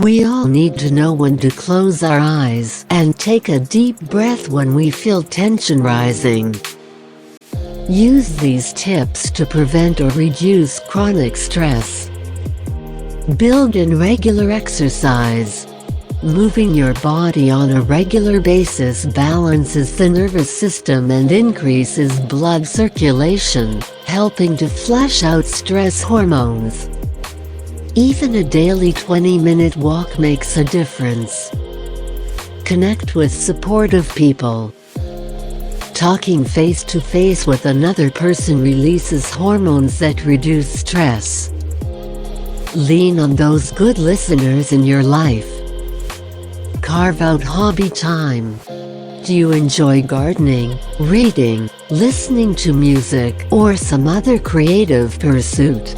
We all need to know when to close our eyes and take a deep breath when we feel tension rising. Use these tips to prevent or reduce chronic stress. Build in regular exercise. Moving your body on a regular basis balances the nervous system and increases blood circulation, helping to flush out stress hormones. Even a daily 20-minute walk makes a difference. Connect with supportive people. Talking face-to-face with another person releases hormones that reduce stress. Lean on those good listeners in your life. Carve out hobby time. Do you enjoy gardening, reading, listening to music, or some other creative pursuit?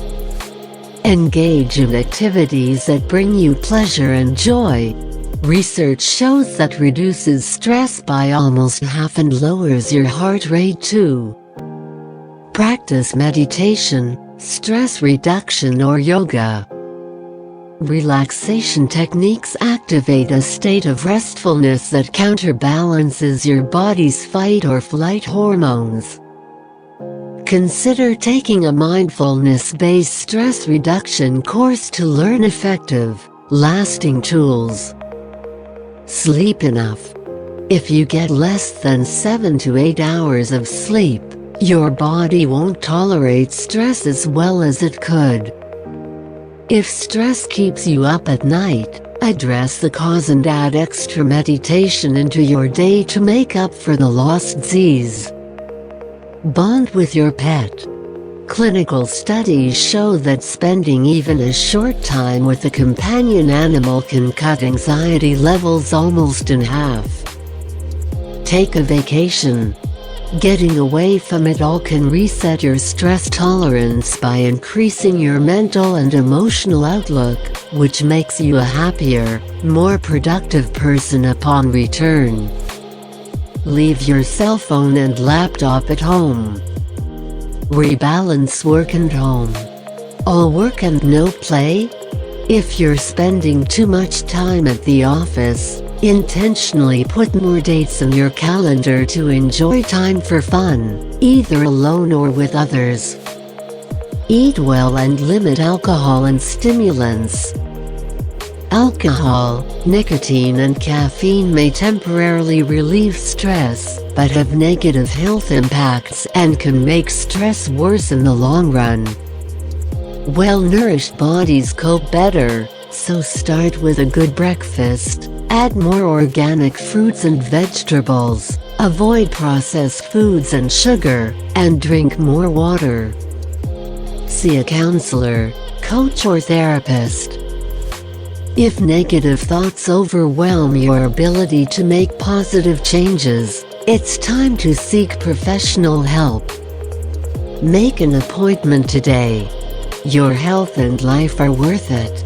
Engage in activities that bring you pleasure and joy. Research shows that reduces stress by almost half and lowers your heart rate too. Practice meditation, stress reduction, or yoga. Relaxation techniques activate a state of restfulness that counterbalances your body's fight or flight hormones. Consider taking a mindfulness-based stress reduction course to learn effective, lasting tools. Sleep enough. If you get less than 7 to 8 hours of sleep, your body won't tolerate stress as well as it could. If stress keeps you up at night, address the cause and add extra meditation into your day to make up for the lost Z's. Bond with your pet. Clinical studies show that spending even a short time with a companion animal can cut anxiety levels almost in half. Take a vacation. Getting away from it all can reset your stress tolerance by increasing your mental and emotional outlook, which makes you a happier, more productive person upon return. Leave your cell phone and laptop at home. Rebalance work and home. All work and no play? If you're spending too much time at the office, intentionally put more dates in your calendar to enjoy time for fun, either alone or with others. Eat well and limit alcohol and stimulants. Alcohol, nicotine and caffeine may temporarily relieve stress, but have negative health impacts and can make stress worse in the long run. Well-nourished bodies cope better, so start with a good breakfast, add more organic fruits and vegetables, avoid processed foods and sugar, and drink more water. See a counselor, coach or therapist. If negative thoughts overwhelm your ability to make positive changes, it's time to seek professional help. Make an appointment today. Your health and life are worth it.